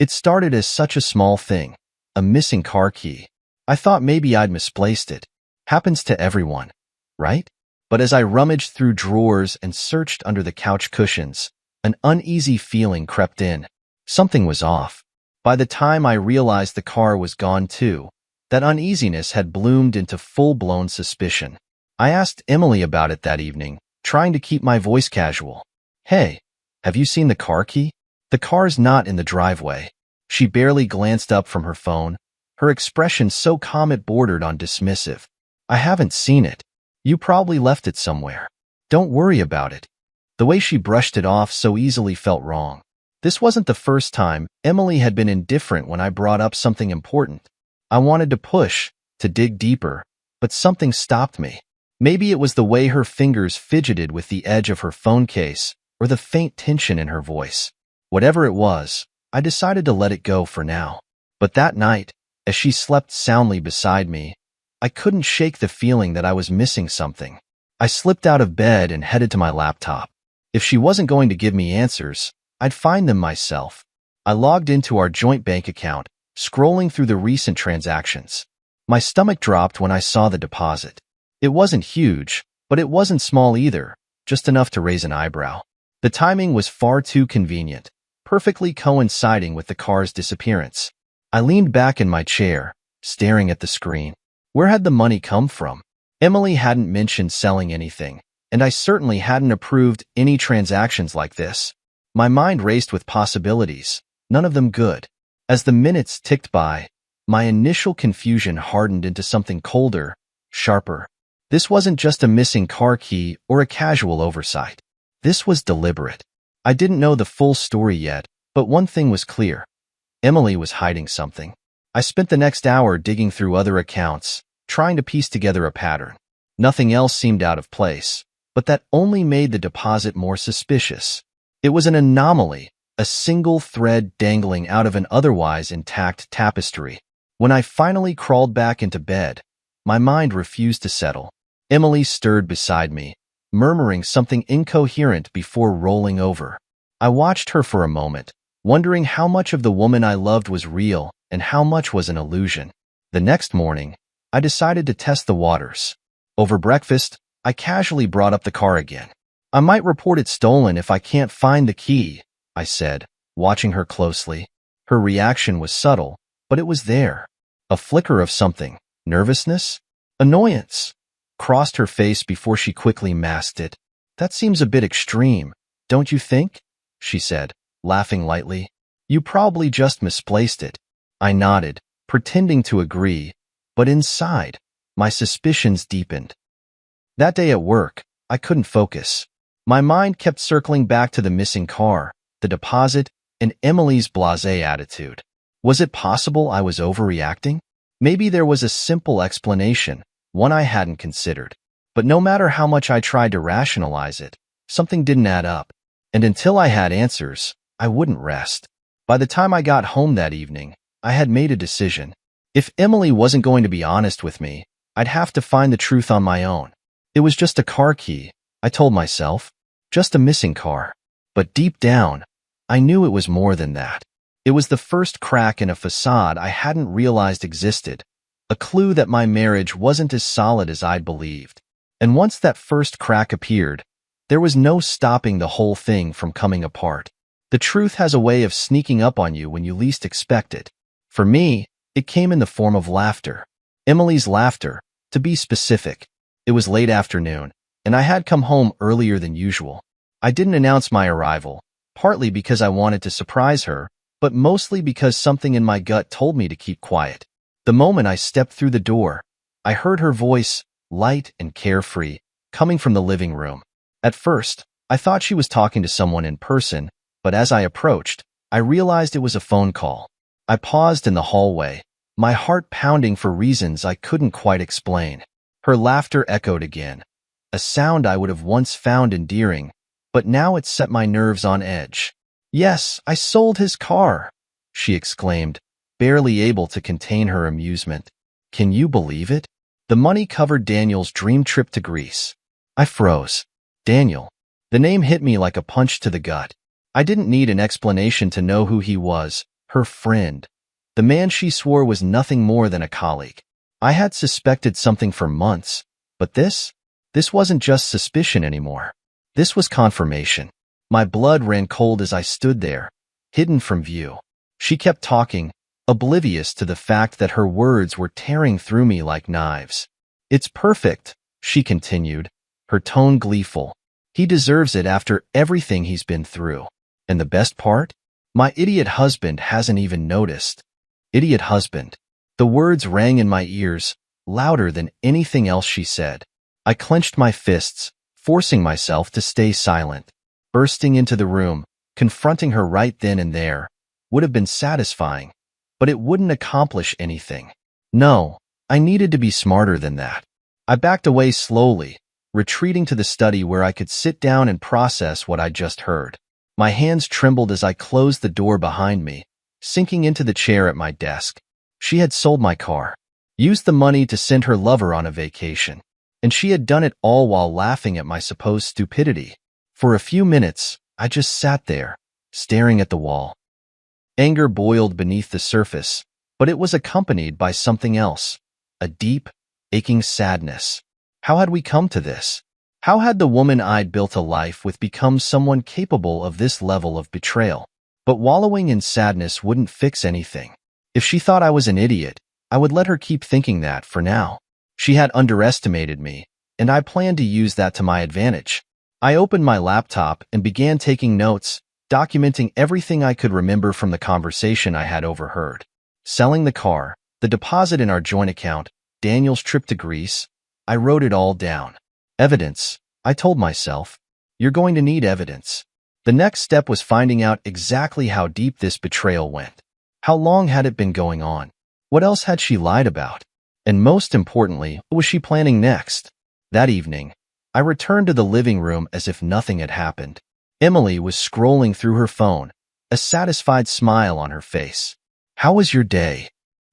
It started as such a small thing, a missing car key. I thought maybe I'd misplaced it. Happens to everyone, right? But as I rummaged through drawers and searched under the couch cushions, an uneasy feeling crept in. Something was off. By the time I realized the car was gone too, that uneasiness had bloomed into full-blown suspicion. I asked Emily about it that evening, trying to keep my voice casual. "Hey, have you seen the car key?" "The car's not in the driveway." She barely glanced up from her phone, her expression so calm it bordered on dismissive. "I haven't seen it. You probably left it somewhere. Don't worry about it." The way she brushed it off so easily felt wrong. This wasn't the first time Emily had been indifferent when I brought up something important. I wanted to push, to dig deeper, but something stopped me. Maybe it was the way her fingers fidgeted with the edge of her phone case, or the faint tension in her voice. Whatever it was, I decided to let it go for now. But that night, as she slept soundly beside me, I couldn't shake the feeling that I was missing something. I slipped out of bed and headed to my laptop. If she wasn't going to give me answers, I'd find them myself. I logged into our joint bank account, scrolling through the recent transactions. My stomach dropped when I saw the deposit. It wasn't huge, but it wasn't small either, just enough to raise an eyebrow. The timing was far too convenient, perfectly coinciding with the car's disappearance. I leaned back in my chair, staring at the screen. Where had the money come from? Emily hadn't mentioned selling anything, and I certainly hadn't approved any transactions like this. My mind raced with possibilities, none of them good. As the minutes ticked by, my initial confusion hardened into something colder, sharper. This wasn't just a missing car key or a casual oversight. This was deliberate. I didn't know the full story yet, but one thing was clear. Emily was hiding something. I spent the next hour digging through other accounts, trying to piece together a pattern. Nothing else seemed out of place, but that only made the deposit more suspicious. It was an anomaly, a single thread dangling out of an otherwise intact tapestry. When I finally crawled back into bed, my mind refused to settle. Emily stirred beside me, murmuring something incoherent before rolling over. I watched her for a moment, wondering how much of the woman I loved was real and how much was an illusion. The next morning, I decided to test the waters. Over breakfast, I casually brought up the car again. "I might report it stolen if I can't find the key," I said, watching her closely. Her reaction was subtle, but it was there. A flicker of something. Nervousness? Annoyance? Crossed her face before she quickly masked it. "That seems a bit extreme, don't you think?" she said, laughing lightly. "You probably just misplaced it." I nodded, pretending to agree, but inside, my suspicions deepened. That day at work, I couldn't focus. My mind kept circling back to the missing car, the deposit, and Emily's blasé attitude. Was it possible I was overreacting? Maybe there was a simple explanation, one I hadn't considered. But no matter how much I tried to rationalize it, something didn't add up. And until I had answers, I wouldn't rest. By the time I got home that evening, I had made a decision. If Emily wasn't going to be honest with me, I'd have to find the truth on my own. It was just a car key, I told myself. Just a missing car. But deep down, I knew it was more than that. It was the first crack in a facade I hadn't realized existed, a clue that my marriage wasn't as solid as I'd believed. And once that first crack appeared, there was no stopping the whole thing from coming apart. The truth has a way of sneaking up on you when you least expect it. For me, it came in the form of laughter. Emily's laughter, to be specific. It was late afternoon, and I had come home earlier than usual. I didn't announce my arrival, partly because I wanted to surprise her, but mostly because something in my gut told me to keep quiet. The moment I stepped through the door, I heard her voice, light and carefree, coming from the living room. At first, I thought she was talking to someone in person, but as I approached, I realized it was a phone call. I paused in the hallway, my heart pounding for reasons I couldn't quite explain. Her laughter echoed again, a sound I would have once found endearing, but now it set my nerves on edge. "Yes, I sold his car," she exclaimed, barely able to contain her amusement. "Can you believe it? The money covered Daniel's dream trip to Greece." I froze. Daniel. The name hit me like a punch to the gut. I didn't need an explanation to know who he was, her friend, the man she swore was nothing more than a colleague. I had suspected something for months, but this wasn't just suspicion anymore. This was confirmation. My blood ran cold as I stood there, hidden from view. She kept talking, oblivious to the fact that her words were tearing through me like knives. "It's perfect," she continued, her tone gleeful. "He deserves it after everything he's been through. And the best part? My idiot husband hasn't even noticed." Idiot husband. The words rang in my ears, louder than anything else she said. I clenched my fists, forcing myself to stay silent. Bursting into the room, confronting her right then and there, would have been satisfying, but it wouldn't accomplish anything. No, I needed to be smarter than that. I backed away slowly, retreating to the study where I could sit down and process what I'd just heard. My hands trembled as I closed the door behind me, sinking into the chair at my desk. She had sold my car, used the money to send her lover on a vacation, and she had done it all while laughing at my supposed stupidity. For a few minutes, I just sat there, staring at the wall. Anger boiled beneath the surface, but it was accompanied by something else, a deep, aching sadness. How had we come to this? How had the woman I'd built a life with become someone capable of this level of betrayal? But wallowing in sadness wouldn't fix anything. If she thought I was an idiot, I would let her keep thinking that for now. She had underestimated me, and I planned to use that to my advantage. I opened my laptop and began taking notes, documenting everything I could remember from the conversation I had overheard. Selling the car, the deposit in our joint account, Daniel's trip to Greece. I wrote it all down. Evidence, I told myself. You're going to need evidence. The next step was finding out exactly how deep this betrayal went. How long had it been going on? What else had she lied about? And most importantly, what was she planning next? That evening, I returned to the living room as if nothing had happened. Emily was scrolling through her phone, a satisfied smile on her face. "How was your day?"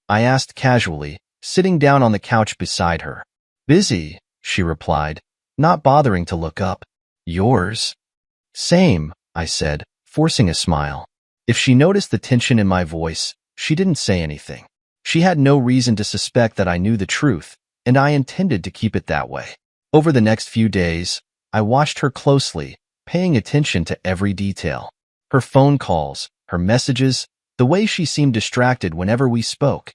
I asked casually, sitting down on the couch beside her. "Busy," she replied, not bothering to look up. "Yours?" "Same," I said, forcing a smile. If she noticed the tension in my voice, she didn't say anything. She had no reason to suspect that I knew the truth, and I intended to keep it that way. Over the next few days, I watched her closely, paying attention to every detail. Her phone calls, her messages, the way she seemed distracted whenever we spoke.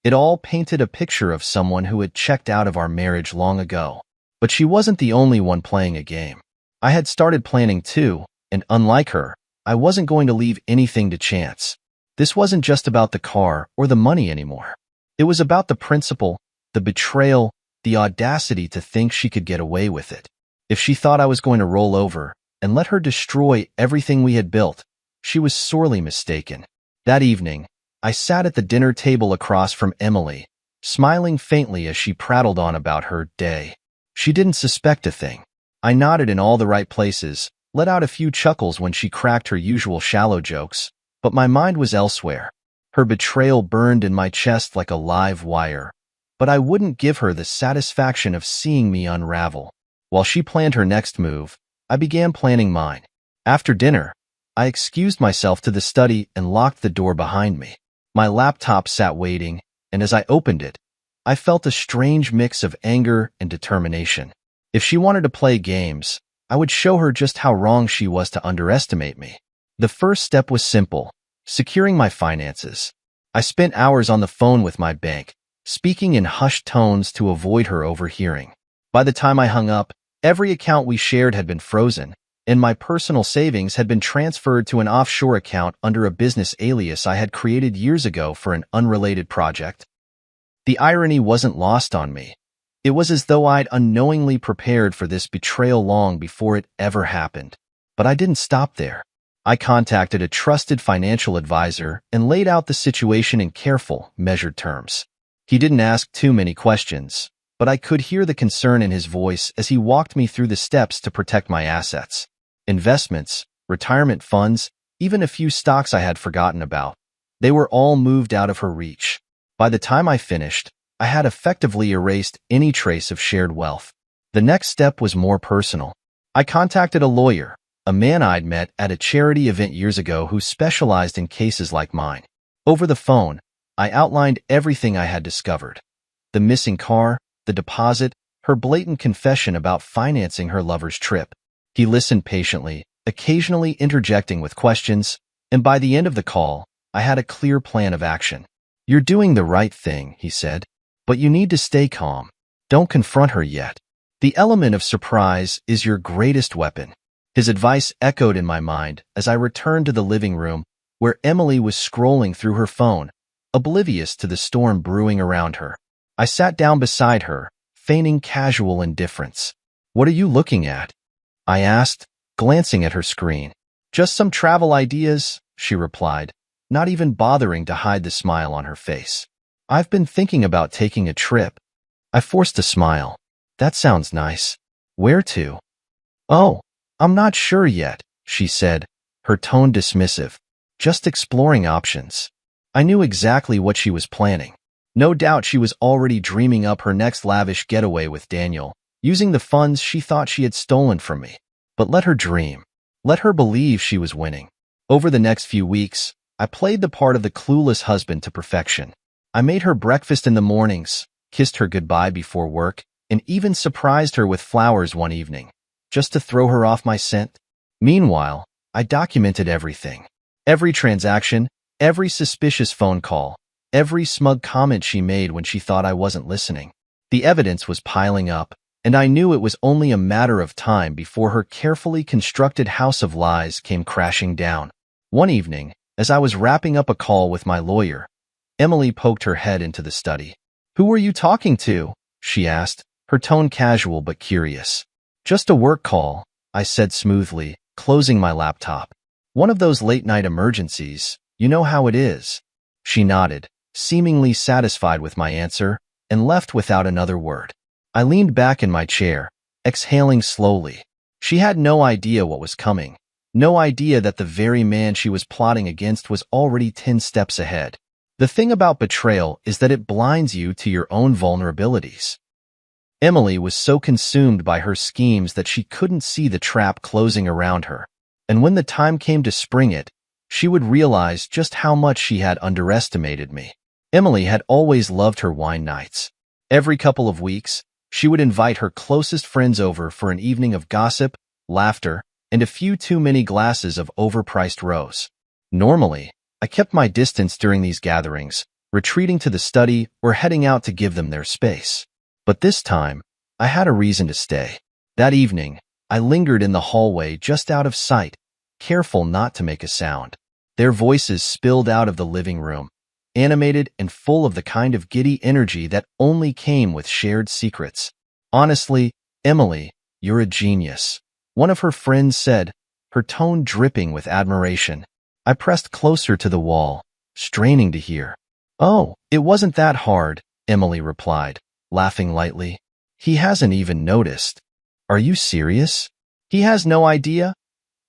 It all painted a picture of someone who had checked out of our marriage long ago. But she wasn't the only one playing a game. I had started planning too, and unlike her, I wasn't going to leave anything to chance. This wasn't just about the car or the money anymore. It was about the principle, the betrayal, the audacity to think she could get away with it. If she thought I was going to roll over and let her destroy everything we had built, she was sorely mistaken. That evening, I sat at the dinner table across from Emily, smiling faintly as she prattled on about her day. She didn't suspect a thing. I nodded in all the right places, let out a few chuckles when she cracked her usual shallow jokes, but my mind was elsewhere. Her betrayal burned in my chest like a live wire, but I wouldn't give her the satisfaction of seeing me unravel. While she planned her next move, I began planning mine. After dinner, I excused myself to the study and locked the door behind me. My laptop sat waiting, and as I opened it, I felt a strange mix of anger and determination. If she wanted to play games, I would show her just how wrong she was to underestimate me. The first step was simple: securing my finances. I spent hours on the phone with my bank, speaking in hushed tones to avoid her overhearing. By the time I hung up, every account we shared had been frozen, and my personal savings had been transferred to an offshore account under a business alias I had created years ago for an unrelated project. The irony wasn't lost on me. It was as though I'd unknowingly prepared for this betrayal long before it ever happened. But I didn't stop there. I contacted a trusted financial advisor and laid out the situation in careful, measured terms. He didn't ask too many questions, but I could hear the concern in his voice as he walked me through the steps to protect my assets. Investments, retirement funds, even a few stocks I had forgotten about. They were all moved out of her reach. By the time I finished, I had effectively erased any trace of shared wealth. The next step was more personal. I contacted a lawyer, a man I'd met at a charity event years ago who specialized in cases like mine. Over the phone, I outlined everything I had discovered. The missing car, the deposit, her blatant confession about financing her lover's trip. He listened patiently, occasionally interjecting with questions, and by the end of the call, I had a clear plan of action. "You're doing the right thing," he said, "but you need to stay calm. Don't confront her yet. The element of surprise is your greatest weapon." His advice echoed in my mind as I returned to the living room where Emily was scrolling through her phone, oblivious to the storm brewing around her. I sat down beside her, feigning casual indifference. "What are you looking at?" I asked, glancing at her screen. "Just some travel ideas," she replied, not even bothering to hide the smile on her face. "I've been thinking about taking a trip." I forced a smile. "That sounds nice. Where to?" "Oh, I'm not sure yet," she said, her tone dismissive. "Just exploring options." I knew exactly what she was planning. No doubt she was already dreaming up her next lavish getaway with Daniel, using the funds she thought she had stolen from me. But let her dream. Let her believe she was winning. Over the next few weeks, I played the part of the clueless husband to perfection. I made her breakfast in the mornings, kissed her goodbye before work, and even surprised her with flowers one evening, just to throw her off my scent. Meanwhile, I documented everything. Every transaction, every suspicious phone call, every smug comment she made when she thought I wasn't listening. The evidence was piling up, and I knew it was only a matter of time before her carefully constructed house of lies came crashing down. One evening, as I was wrapping up a call with my lawyer, Emily poked her head into the study. "Who were you talking to?" she asked, her tone casual but curious. "Just a work call," I said smoothly, closing my laptop. "One of those late-night emergencies, you know how it is." She nodded, seemingly satisfied with my answer, and left without another word. I leaned back in my chair, exhaling slowly. She had no idea what was coming, no idea that the very man she was plotting against was already 10 steps ahead. The thing about betrayal is that it blinds you to your own vulnerabilities. Emily was so consumed by her schemes that she couldn't see the trap closing around her, and when the time came to spring it, she would realize just how much she had underestimated me. Emily had always loved her wine nights. Every couple of weeks, she would invite her closest friends over for an evening of gossip, laughter, and a few too many glasses of overpriced rose. Normally, I kept my distance during these gatherings, retreating to the study or heading out to give them their space. But this time, I had a reason to stay. That evening, I lingered in the hallway just out of sight, careful not to make a sound. Their voices spilled out of the living room, animated and full of the kind of giddy energy that only came with shared secrets. "Honestly, Emily, you're a genius," one of her friends said, her tone dripping with admiration. I pressed closer to the wall, straining to hear. "Oh, it wasn't that hard," Emily replied, laughing lightly. "He hasn't even noticed." "Are you serious?" "He has no idea?"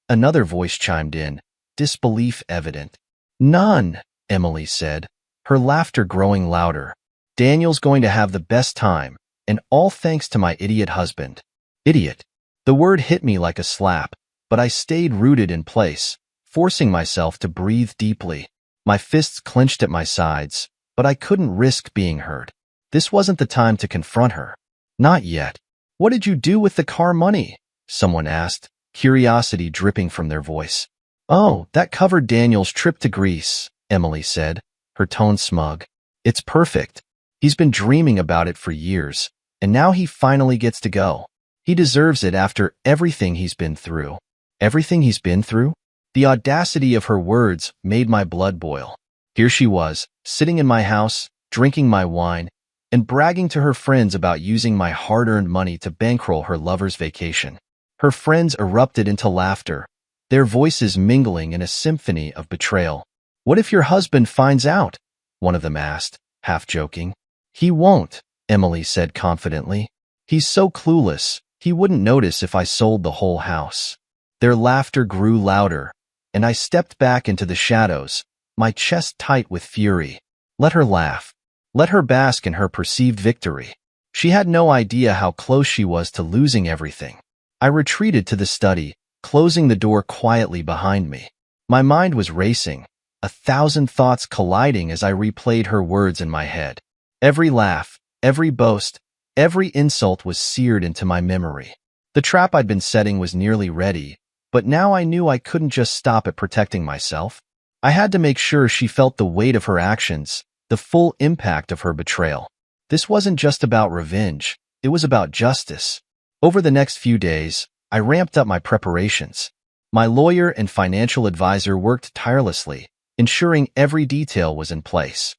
Another voice chimed in, disbelief evident. "None," Emily said, her laughter growing louder. "Daniel's going to have the best time, and all thanks to my idiot husband." Idiot. The word hit me like a slap, but I stayed rooted in place, forcing myself to breathe deeply. My fists clenched at my sides, but I couldn't risk being hurt. This wasn't the time to confront her. Not yet. "What did you do with the car money?" someone asked, curiosity dripping from their voice. "Oh, that covered Daniel's trip to Greece," Emily said, her tone smug. "It's perfect. He's been dreaming about it for years, and now he finally gets to go. He deserves it after everything he's been through." Everything he's been through? The audacity of her words made my blood boil. Here she was, sitting in my house, drinking my wine, and bragging to her friends about using my hard-earned money to bankroll her lover's vacation. Her friends erupted into laughter, their voices mingling in a symphony of betrayal. "What if your husband finds out?" one of them asked, half joking. "He won't," Emily said confidently. "He's so clueless, he wouldn't notice if I sold the whole house." Their laughter grew louder, and I stepped back into the shadows, my chest tight with fury. Let her laugh. Let her bask in her perceived victory. She had no idea how close she was to losing everything. I retreated to the study, closing the door quietly behind me. My mind was racing, 1,000 thoughts colliding as I replayed her words in my head. Every laugh, every boast, every insult was seared into my memory. The trap I'd been setting was nearly ready, but now I knew I couldn't just stop at protecting myself. I had to make sure she felt the weight of her actions, the full impact of her betrayal. This wasn't just about revenge, it was about justice. Over the next few days, I ramped up my preparations. My lawyer and financial advisor worked tirelessly, ensuring every detail was in place.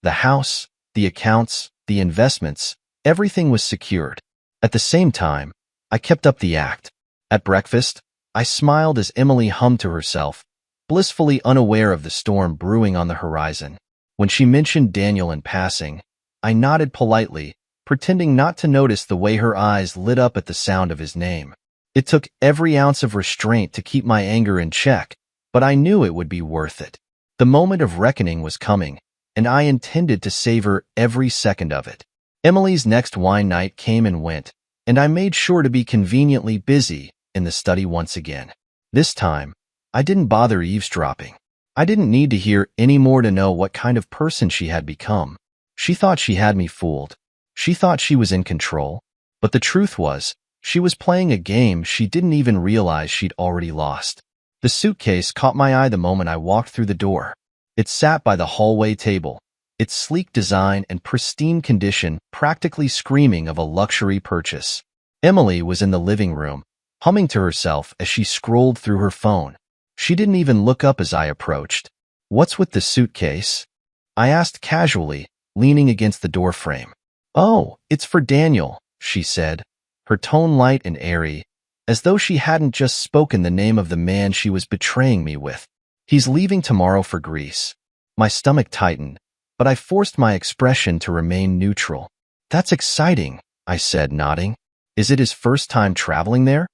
The house, the accounts, the investments, everything was secured. At the same time, I kept up the act. At breakfast, I smiled as Emily hummed to herself, blissfully unaware of the storm brewing on the horizon. When she mentioned Daniel in passing, I nodded politely, pretending not to notice the way her eyes lit up at the sound of his name. It took every ounce of restraint to keep my anger in check, but I knew it would be worth it. The moment of reckoning was coming, and I intended to savor every second of it. Emily's next wine night came and went, and I made sure to be conveniently busy in the study once again. This time, I didn't bother eavesdropping. I didn't need to hear any more to know what kind of person she had become. She thought she had me fooled. She thought she was in control. But the truth was, she was playing a game she didn't even realize she'd already lost. The suitcase caught my eye the moment I walked through the door. It sat by the hallway table, its sleek design and pristine condition practically screaming of a luxury purchase. Emily was in the living room, humming to herself as she scrolled through her phone. She didn't even look up as I approached. "What's with the suitcase?" I asked casually, leaning against the doorframe. "Oh, it's for Daniel," she said, her tone light and airy, as though she hadn't just spoken the name of the man she was betraying me with. "He's leaving tomorrow for Greece." My stomach tightened, but I forced my expression to remain neutral. "That's exciting," I said, nodding. "Is it his first time traveling there?"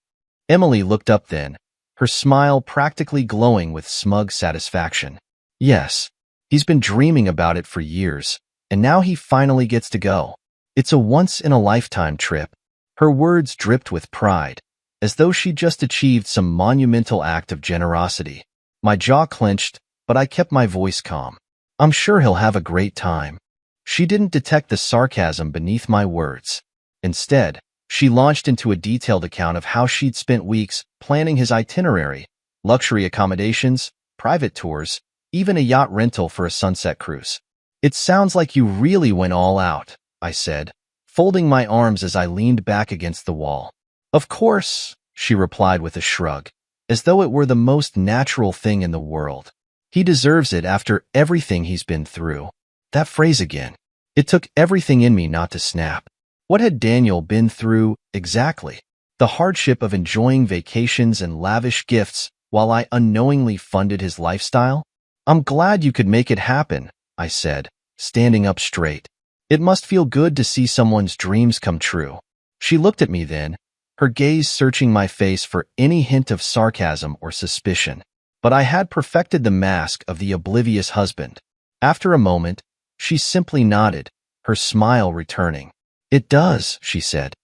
Emily looked up then, her smile practically glowing with smug satisfaction. "Yes, he's been dreaming about it for years, and now he finally gets to go. It's a once-in-a-lifetime trip." Her words dripped with pride, as though she'd just achieved some monumental act of generosity. My jaw clenched, but I kept my voice calm. "I'm sure he'll have a great time." She didn't detect the sarcasm beneath my words. Instead, she launched into a detailed account of how she'd spent weeks planning his itinerary, luxury accommodations, private tours, even a yacht rental for a sunset cruise. "It sounds like you really went all out," I said, folding my arms as I leaned back against the wall. "Of course," she replied with a shrug, as though it were the most natural thing in the world. "He deserves it after everything he's been through." That phrase again. It took everything in me not to snap. What had Daniel been through, exactly? The hardship of enjoying vacations and lavish gifts while I unknowingly funded his lifestyle? "I'm glad you could make it happen," I said, standing up straight. "It must feel good to see someone's dreams come true." She looked at me then, her gaze searching my face for any hint of sarcasm or suspicion. But I had perfected the mask of the oblivious husband. After a moment, she simply nodded, her smile returning. "It does," she said.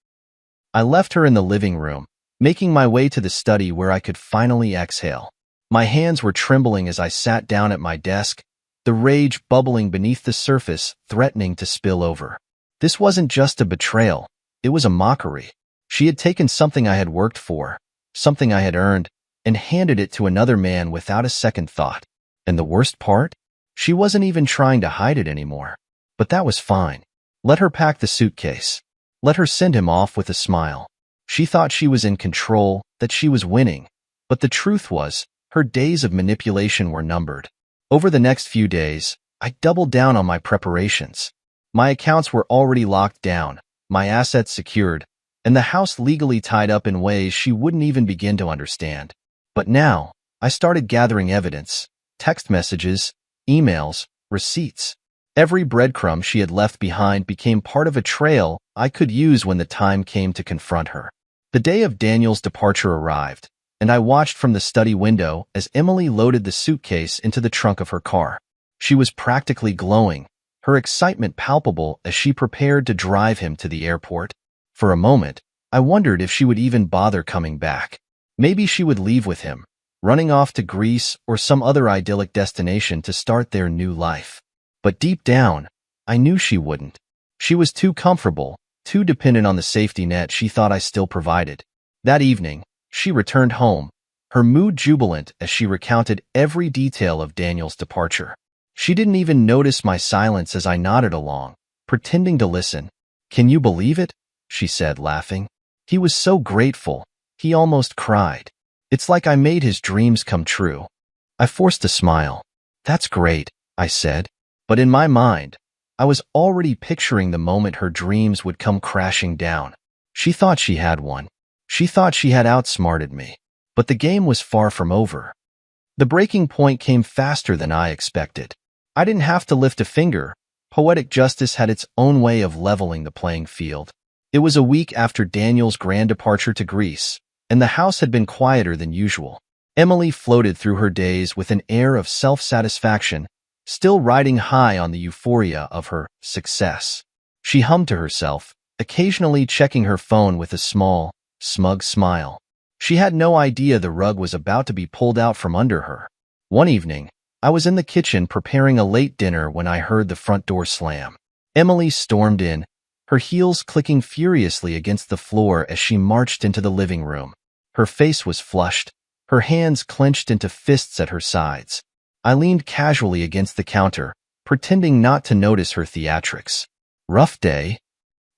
I left her in the living room, making my way to the study where I could finally exhale. My hands were trembling as I sat down at my desk, the rage bubbling beneath the surface, threatening to spill over. This wasn't just a betrayal, it was a mockery. She had taken something I had worked for, something I had earned, and handed it to another man without a second thought. And the worst part? She wasn't even trying to hide it anymore. But that was fine. Let her pack the suitcase. Let her send him off with a smile. She thought she was in control, that she was winning. But the truth was, her days of manipulation were numbered. Over the next few days, I doubled down on my preparations. My accounts were already locked down, my assets secured, and the house legally tied up in ways she wouldn't even begin to understand. But now, I started gathering evidence, text messages, emails, receipts. Every breadcrumb she had left behind became part of a trail I could use when the time came to confront her. The day of Daniel's departure arrived, and I watched from the study window as Emily loaded the suitcase into the trunk of her car. She was practically glowing, her excitement palpable as she prepared to drive him to the airport. For a moment, I wondered if she would even bother coming back. Maybe she would leave with him, running off to Greece or some other idyllic destination to start their new life. But deep down, I knew she wouldn't. She was too comfortable, too dependent on the safety net she thought I still provided. That evening, she returned home, her mood jubilant as she recounted every detail of Daniel's departure. She didn't even notice my silence as I nodded along, pretending to listen. "Can you believe it?" she said, laughing. "He was so grateful, he almost cried. It's like I made his dreams come true." I forced a smile. "That's great," I said. But in my mind, I was already picturing the moment her dreams would come crashing down. She thought she had one. She thought she had outsmarted me. But the game was far from over. The breaking point came faster than I expected. I didn't have to lift a finger. Poetic justice had its own way of leveling the playing field. It was a week after Daniel's grand departure to Greece, and the house had been quieter than usual. Emily floated through her days with an air of self-satisfaction, still riding high on the euphoria of her success. She hummed to herself, occasionally checking her phone with a small, smug smile. She had no idea the rug was about to be pulled out from under her. One evening, I was in the kitchen preparing a late dinner when I heard the front door slam. Emily stormed in, her heels clicking furiously against the floor as she marched into the living room. Her face was flushed, her hands clenched into fists at her sides. I leaned casually against the counter, pretending not to notice her theatrics. "Rough day?"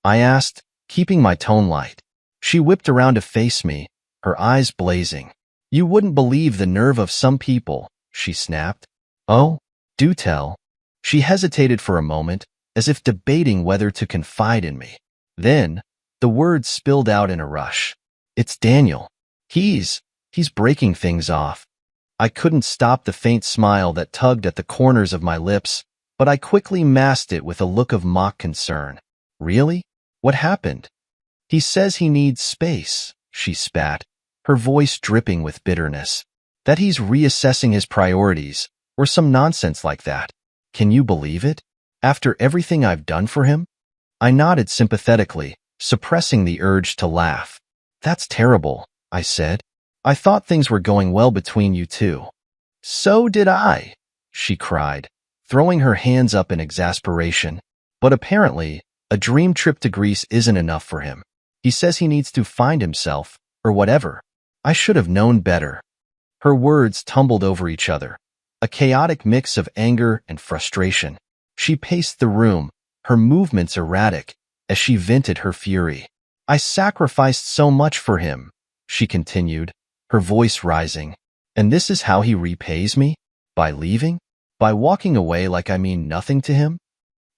I asked, keeping my tone light. She whipped around to face me, her eyes blazing. "You wouldn't believe the nerve of some people," she snapped. "Oh, do tell." She hesitated for a moment, as if debating whether to confide in me. Then, the words spilled out in a rush. "It's Daniel. He's breaking things off." I couldn't stop the faint smile that tugged at the corners of my lips, but I quickly masked it with a look of mock concern. "Really? What happened?" "He says he needs space," she spat, her voice dripping with bitterness. "That he's reassessing his priorities, or some nonsense like that. Can you believe it? After everything I've done for him?" I nodded sympathetically, suppressing the urge to laugh. "That's terrible," I said. "I thought things were going well between you two." "So did I," she cried, throwing her hands up in exasperation. "But apparently, a dream trip to Greece isn't enough for him. He says he needs to find himself, or whatever. I should have known better." Her words tumbled over each other, a chaotic mix of anger and frustration. She paced the room, her movements erratic, as she vented her fury. "I sacrificed so much for him," she continued, her voice rising. "And this is how he repays me? By leaving? By walking away like I mean nothing to him?"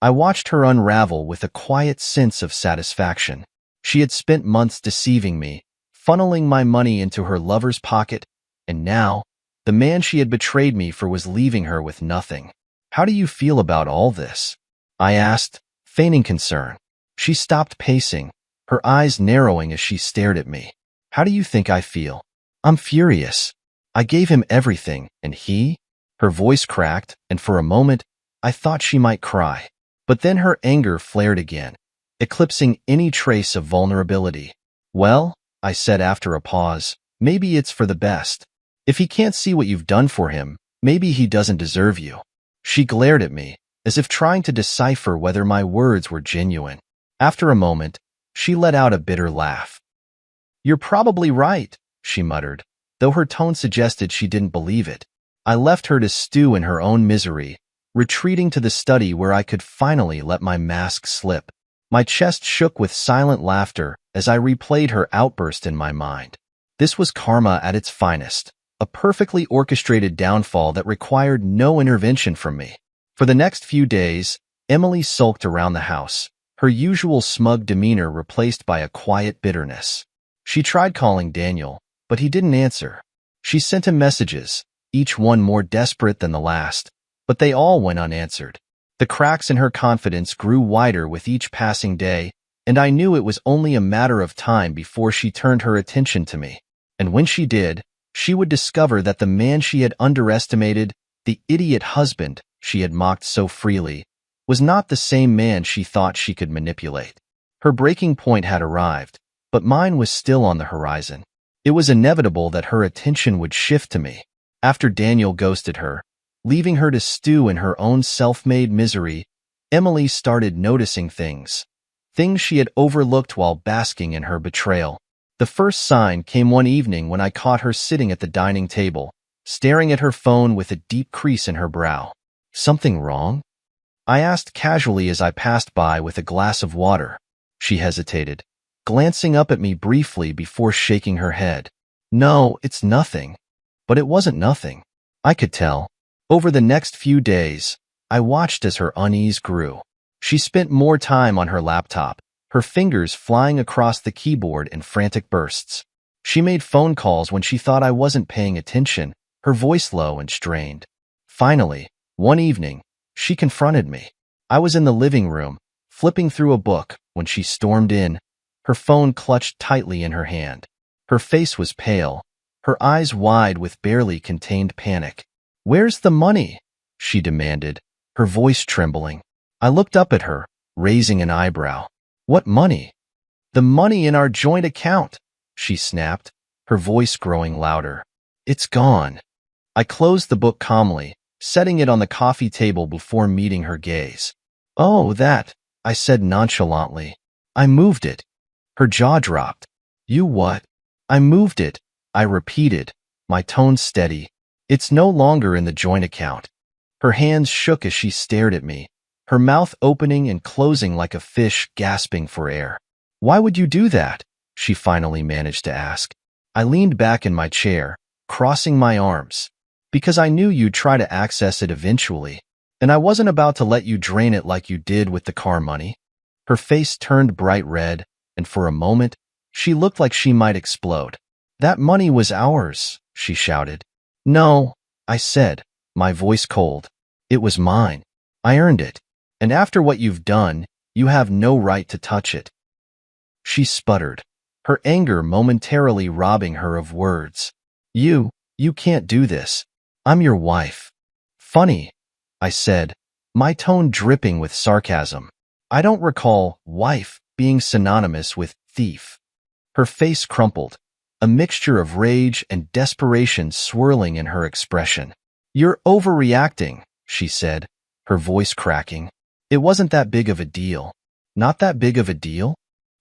I watched her unravel with a quiet sense of satisfaction. She had spent months deceiving me, funneling my money into her lover's pocket, and now, the man she had betrayed me for was leaving her with nothing. "How do you feel about all this?" I asked, feigning concern. She stopped pacing, her eyes narrowing as she stared at me. "How do you think I feel?" "I'm furious. I gave him everything, and he—" Her voice cracked, and for a moment, I thought she might cry. But then her anger flared again, eclipsing any trace of vulnerability. "Well," I said after a pause, "maybe it's for the best. If he can't see what you've done for him, maybe he doesn't deserve you." She glared at me, as if trying to decipher whether my words were genuine. After a moment, she let out a bitter laugh. "You're probably right," she muttered, though her tone suggested she didn't believe it. I left her to stew in her own misery, retreating to the study where I could finally let my mask slip. My chest shook with silent laughter as I replayed her outburst in my mind. This was karma at its finest, a perfectly orchestrated downfall that required no intervention from me. For the next few days, Emily sulked around the house, her usual smug demeanor replaced by a quiet bitterness. She tried calling Daniel, but he didn't answer. She sent him messages, each one more desperate than the last, but they all went unanswered. The cracks in her confidence grew wider with each passing day, and I knew it was only a matter of time before she turned her attention to me. And when she did, she would discover that the man she had underestimated, the idiot husband she had mocked so freely, was not the same man she thought she could manipulate. Her breaking point had arrived, but mine was still on the horizon. It was inevitable that her attention would shift to me. After Daniel ghosted her, leaving her to stew in her own self-made misery, Emily started noticing things. Things she had overlooked while basking in her betrayal. The first sign came one evening when I caught her sitting at the dining table, staring at her phone with a deep crease in her brow. "Something wrong?" I asked casually as I passed by with a glass of water. She hesitated, glancing up at me briefly before shaking her head. "No, it's nothing." But it wasn't nothing. I could tell. Over the next few days, I watched as her unease grew. She spent more time on her laptop, her fingers flying across the keyboard in frantic bursts. She made phone calls when she thought I wasn't paying attention, her voice low and strained. Finally, one evening, she confronted me. I was in the living room, flipping through a book, when she stormed in, her phone clutched tightly in her hand. Her face was pale, her eyes wide with barely contained panic. "Where's the money?" she demanded, her voice trembling. I looked up at her, raising an eyebrow. "What money?" "The money in our joint account," she snapped, her voice growing louder. "It's gone." I closed the book calmly, setting it on the coffee table before meeting her gaze. "Oh, that," I said nonchalantly. "I moved it." Her jaw dropped. "You what?" "I moved it," I repeated, my tone steady. "It's no longer in the joint account." Her hands shook as she stared at me, her mouth opening and closing like a fish gasping for air. "Why would you do that?" she finally managed to ask. I leaned back in my chair, crossing my arms. "Because I knew you'd try to access it eventually, and I wasn't about to let you drain it like you did with the car money." Her face turned bright red, and for a moment, she looked like she might explode. "That money was ours," she shouted. "No," I said, my voice cold. "It was mine. I earned it. And after what you've done, you have no right to touch it." She sputtered, her anger momentarily robbing her of words. You can't do this. I'm your wife." "Funny," I said, my tone dripping with sarcasm. "I don't recall wife being synonymous with thief." Her face crumpled, a mixture of rage and desperation swirling in her expression. "You're overreacting," she said, her voice cracking. "It wasn't that big of a deal." "Not that big of a deal?"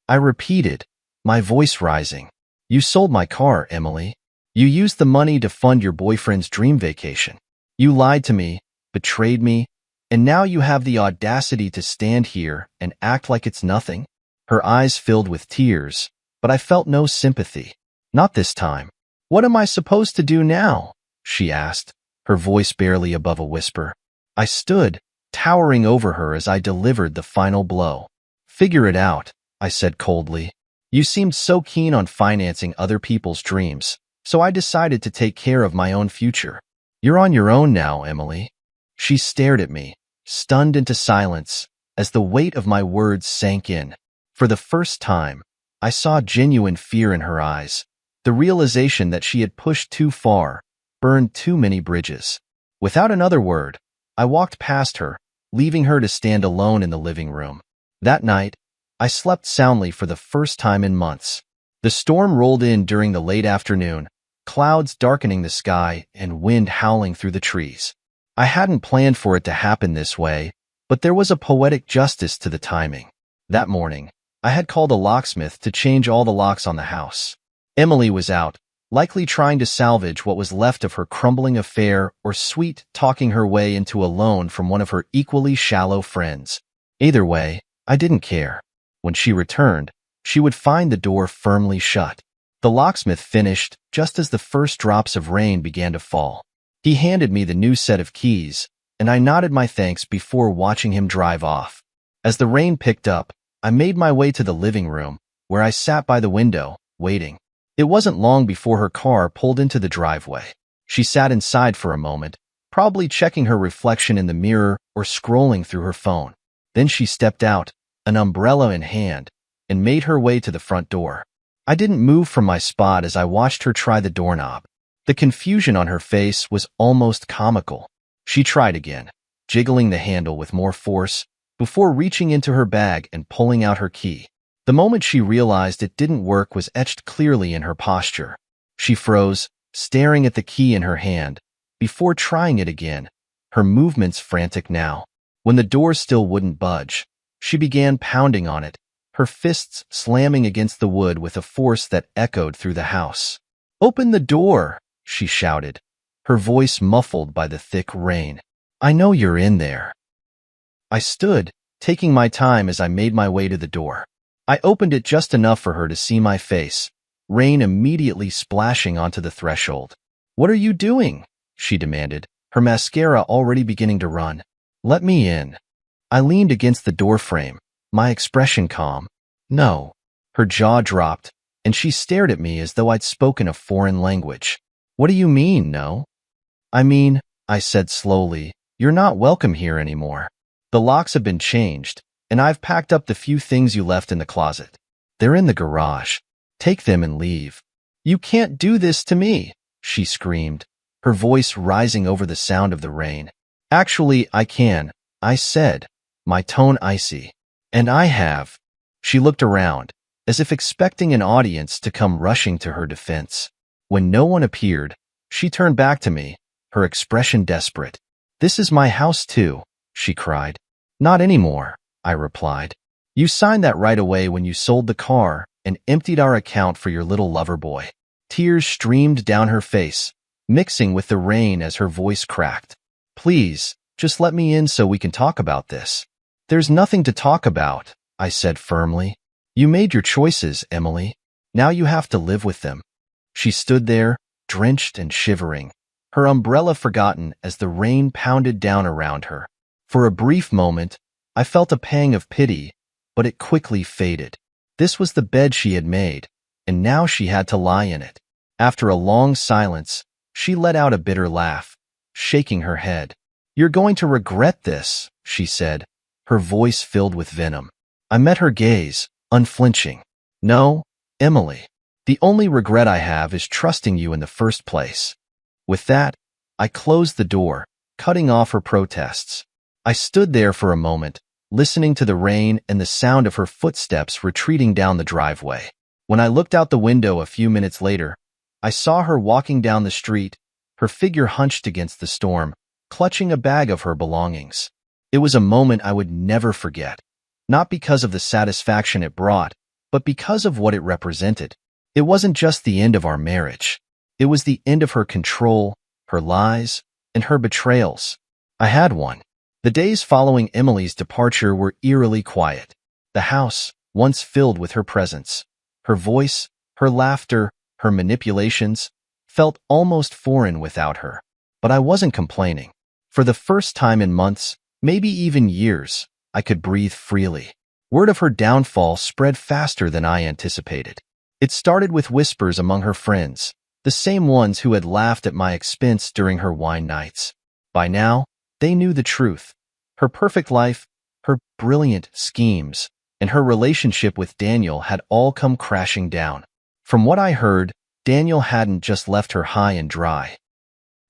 I repeated, my voice rising. "You sold my car, Emily. You used the money to fund your boyfriend's dream vacation. You lied to me, betrayed me, and now you have the audacity to stand here and act like it's nothing?" Her eyes filled with tears, but I felt no sympathy. "Not this time." "What am I supposed to do now?" she asked, her voice barely above a whisper. I stood, towering over her as I delivered the final blow. "Figure it out," I said coldly. "You seemed so keen on financing other people's dreams, so I decided to take care of my own future. You're on your own now, Emily." She stared at me, stunned into silence, as the weight of my words sank in. For the first time, I saw genuine fear in her eyes, the realization that she had pushed too far, burned too many bridges. Without another word, I walked past her, leaving her to stand alone in the living room. That night, I slept soundly for the first time in months. The storm rolled in during the late afternoon, clouds darkening the sky and wind howling through the trees. I hadn't planned for it to happen this way, but there was a poetic justice to the timing. That morning, I had called a locksmith to change all the locks on the house. Emily was out, likely trying to salvage what was left of her crumbling affair or sweet-talking her way into a loan from one of her equally shallow friends. Either way, I didn't care. When she returned, she would find the door firmly shut. The locksmith finished just as the first drops of rain began to fall. He handed me the new set of keys, and I nodded my thanks before watching him drive off. As the rain picked up, I made my way to the living room, where I sat by the window, waiting. It wasn't long before her car pulled into the driveway. She sat inside for a moment, probably checking her reflection in the mirror or scrolling through her phone. Then she stepped out, an umbrella in hand, and made her way to the front door. I didn't move from my spot as I watched her try the doorknob. The confusion on her face was almost comical. She tried again, jiggling the handle with more force, before reaching into her bag and pulling out her key. The moment she realized it didn't work was etched clearly in her posture. She froze, staring at the key in her hand, before trying it again, her movements frantic now. When the door still wouldn't budge, she began pounding on it, her fists slamming against the wood with a force that echoed through the house. "Open the door!" she shouted, her voice muffled by the thick rain. "I know you're in there." I stood, taking my time as I made my way to the door. I opened it just enough for her to see my face, rain immediately splashing onto the threshold. "What are you doing?" she demanded, her mascara already beginning to run. "Let me in." I leaned against the doorframe, my expression calm. "No." Her jaw dropped, and she stared at me as though I'd spoken a foreign language. "What do you mean, no?" "I mean," I said slowly, "you're not welcome here anymore. The locks have been changed, and I've packed up the few things you left in the closet. They're in the garage. Take them and leave." "You can't do this to me," she screamed, her voice rising over the sound of the rain. "Actually, I can," I said, my tone icy. "And I have." She looked around, as if expecting an audience to come rushing to her defense. When no one appeared, she turned back to me, her expression desperate. "This is my house too," she cried. "Not anymore," I replied. "You signed that right away when you sold the car and emptied our account for your little lover boy." Tears streamed down her face, mixing with the rain as her voice cracked. "Please, just let me in so we can talk about this." "There's nothing to talk about," I said firmly. "You made your choices, Emily. Now you have to live with them." She stood there, drenched and shivering, her umbrella forgotten as the rain pounded down around her. For a brief moment, I felt a pang of pity, but it quickly faded. This was the bed she had made, and now she had to lie in it. After a long silence, she let out a bitter laugh, shaking her head. "You're going to regret this," she said, her voice filled with venom. I met her gaze, unflinching. "No, Emily. The only regret I have is trusting you in the first place." With that, I closed the door, cutting off her protests. I stood there for a moment, listening to the rain and the sound of her footsteps retreating down the driveway. When I looked out the window a few minutes later, I saw her walking down the street, her figure hunched against the storm, clutching a bag of her belongings. It was a moment I would never forget, not because of the satisfaction it brought, but because of what it represented. It wasn't just the end of our marriage. It was the end of her control, her lies, and her betrayals. I had one. The days following Emily's departure were eerily quiet. The house, once filled with her presence, her voice, her laughter, her manipulations, felt almost foreign without her. But I wasn't complaining. For the first time in months, maybe even years, I could breathe freely. Word of her downfall spread faster than I anticipated. It started with whispers among her friends, the same ones who had laughed at my expense during her wine nights. By now, they knew the truth. Her perfect life, her brilliant schemes, and her relationship with Daniel had all come crashing down. From what I heard, Daniel hadn't just left her high and dry.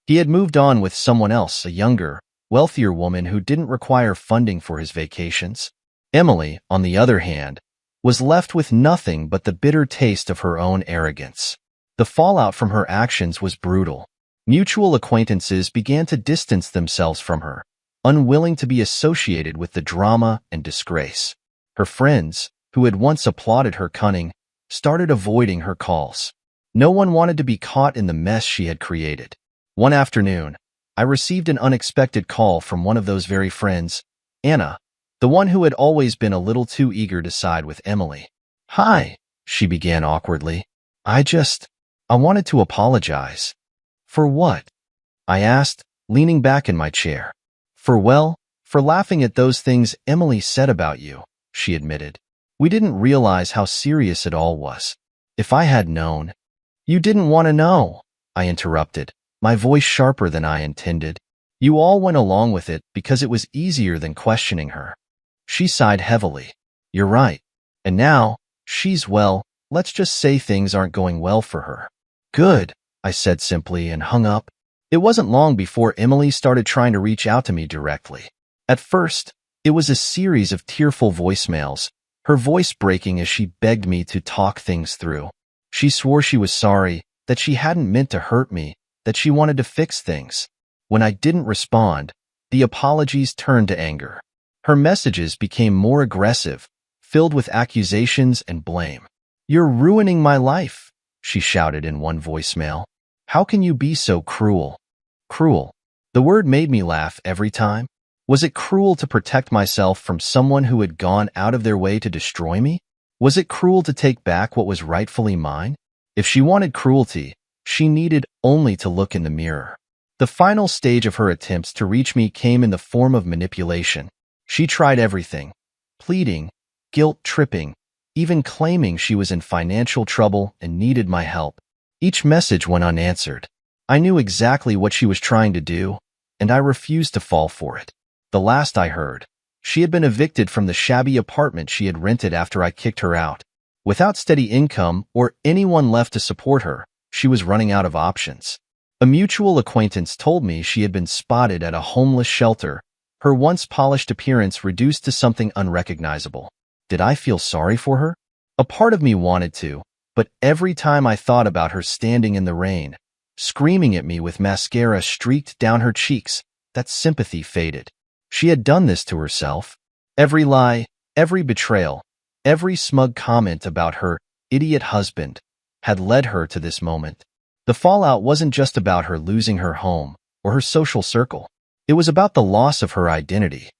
He had moved on with someone else, a younger, wealthier woman who didn't require funding for his vacations. Emily, on the other hand, was left with nothing but the bitter taste of her own arrogance. The fallout from her actions was brutal. Mutual acquaintances began to distance themselves from her, unwilling to be associated with the drama and disgrace. Her friends, who had once applauded her cunning, started avoiding her calls. No one wanted to be caught in the mess she had created. One afternoon, I received an unexpected call from one of those very friends, Anna, the one who had always been a little too eager to side with Emily. "Hi," she began awkwardly. I wanted to apologize." "For what?" I asked, leaning back in my chair. For laughing at those things Emily said about you," she admitted. "We didn't realize how serious it all was. If I had known—" "You didn't want to know," I interrupted, my voice sharper than I intended. "You all went along with it because it was easier than questioning her." She sighed heavily. "You're right. And now, let's just say things aren't going well for her." "Good," I said simply and hung up. It wasn't long before Emily started trying to reach out to me directly. At first, it was a series of tearful voicemails, her voice breaking as she begged me to talk things through. She swore she was sorry, that she hadn't meant to hurt me, that she wanted to fix things. When I didn't respond, the apologies turned to anger. Her messages became more aggressive, filled with accusations and blame. "You're ruining my life," she shouted in one voicemail. "How can you be so cruel?" Cruel. The word made me laugh every time. Was it cruel to protect myself from someone who had gone out of their way to destroy me? Was it cruel to take back what was rightfully mine? If she wanted cruelty, she needed only to look in the mirror. The final stage of her attempts to reach me came in the form of manipulation. She tried everything: pleading, guilt-tripping, even claiming she was in financial trouble and needed my help. Each message went unanswered. I knew exactly what she was trying to do, and I refused to fall for it. The last I heard, she had been evicted from the shabby apartment she had rented after I kicked her out. Without steady income or anyone left to support her, she was running out of options. A mutual acquaintance told me she had been spotted at a homeless shelter, her once polished appearance reduced to something unrecognizable. Did I feel sorry for her? A part of me wanted to, but every time I thought about her standing in the rain, screaming at me with mascara streaked down her cheeks, that sympathy faded. She had done this to herself. Every lie, every betrayal, every smug comment about her idiot husband had led her to this moment. The fallout wasn't just about her losing her home or her social circle. It was about the loss of her identity.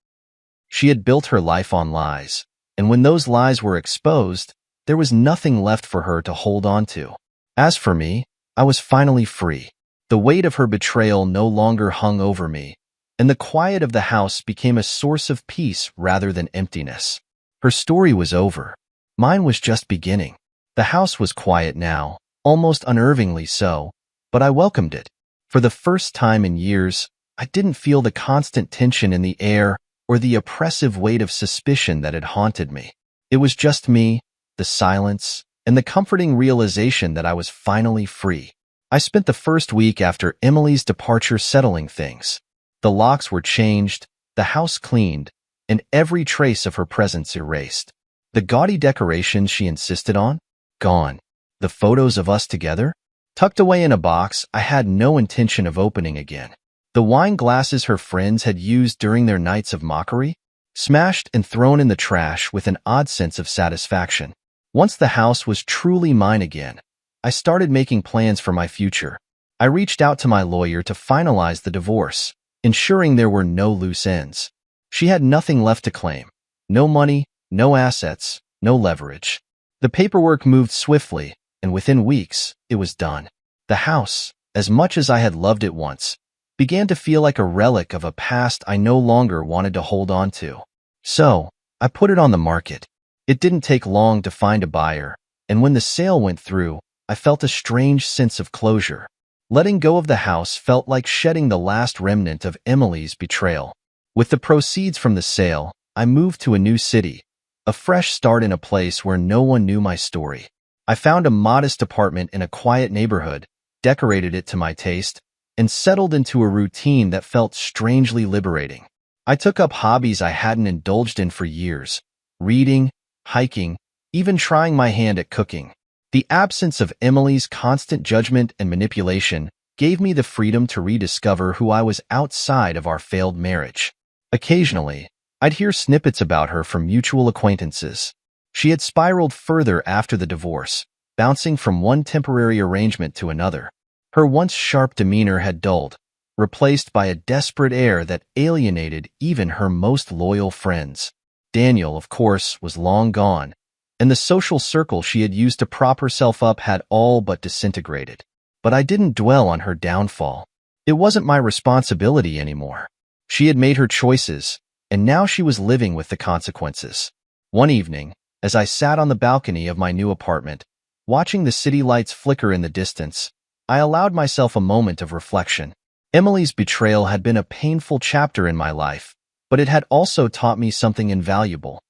She had built her life on lies, and when those lies were exposed, there was nothing left for her to hold on to. As for me, I was finally free. The weight of her betrayal no longer hung over me, and the quiet of the house became a source of peace rather than emptiness. Her story was over. Mine was just beginning. The house was quiet now, almost unnervingly so, but I welcomed it. For the first time in years, I didn't feel the constant tension in the air or the oppressive weight of suspicion that had haunted me. It was just me, the silence, and the comforting realization that I was finally free. I spent the first week after Emily's departure settling things. The locks were changed, the house cleaned, and every trace of her presence erased. The gaudy decorations she insisted on? Gone. The photos of us together? Tucked away in a box I had no intention of opening again. The wine glasses her friends had used during their nights of mockery? Smashed and thrown in the trash with an odd sense of satisfaction. Once the house was truly mine again, I started making plans for my future. I reached out to my lawyer to finalize the divorce, ensuring there were no loose ends. She had nothing left to claim. No money, no assets, no leverage. The paperwork moved swiftly, and within weeks, it was done. The house, as much as I had loved it once, began to feel like a relic of a past I no longer wanted to hold on to. So, I put it on the market. It didn't take long to find a buyer, and when the sale went through, I felt a strange sense of closure. Letting go of the house felt like shedding the last remnant of Emily's betrayal. With the proceeds from the sale, I moved to a new city, a fresh start in a place where no one knew my story. I found a modest apartment in a quiet neighborhood, decorated it to my taste, and settled into a routine that felt strangely liberating. I took up hobbies I hadn't indulged in for years: reading, hiking, even trying my hand at cooking. The absence of Emily's constant judgment and manipulation gave me the freedom to rediscover who I was outside of our failed marriage. Occasionally, I'd hear snippets about her from mutual acquaintances. She had spiraled further after the divorce, bouncing from one temporary arrangement to another. Her once sharp demeanor had dulled, replaced by a desperate air that alienated even her most loyal friends. Daniel, of course, was long gone, and the social circle she had used to prop herself up had all but disintegrated. But I didn't dwell on her downfall. It wasn't my responsibility anymore. She had made her choices, and now she was living with the consequences. One evening, as I sat on the balcony of my new apartment, watching the city lights flicker in the distance, I allowed myself a moment of reflection. Emily's betrayal had been a painful chapter in my life, but it had also taught me something invaluable.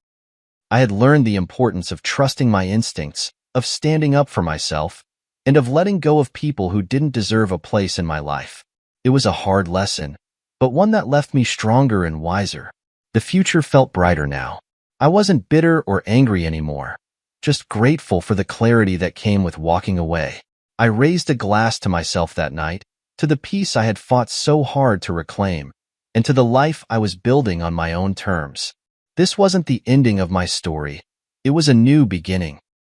I had learned the importance of trusting my instincts, of standing up for myself, and of letting go of people who didn't deserve a place in my life. It was a hard lesson, but one that left me stronger and wiser. The future felt brighter now. I wasn't bitter or angry anymore, just grateful for the clarity that came with walking away. I raised a glass to myself that night, to the peace I had fought so hard to reclaim, and to the life I was building on my own terms. This wasn't the ending of my story. It was a new beginning.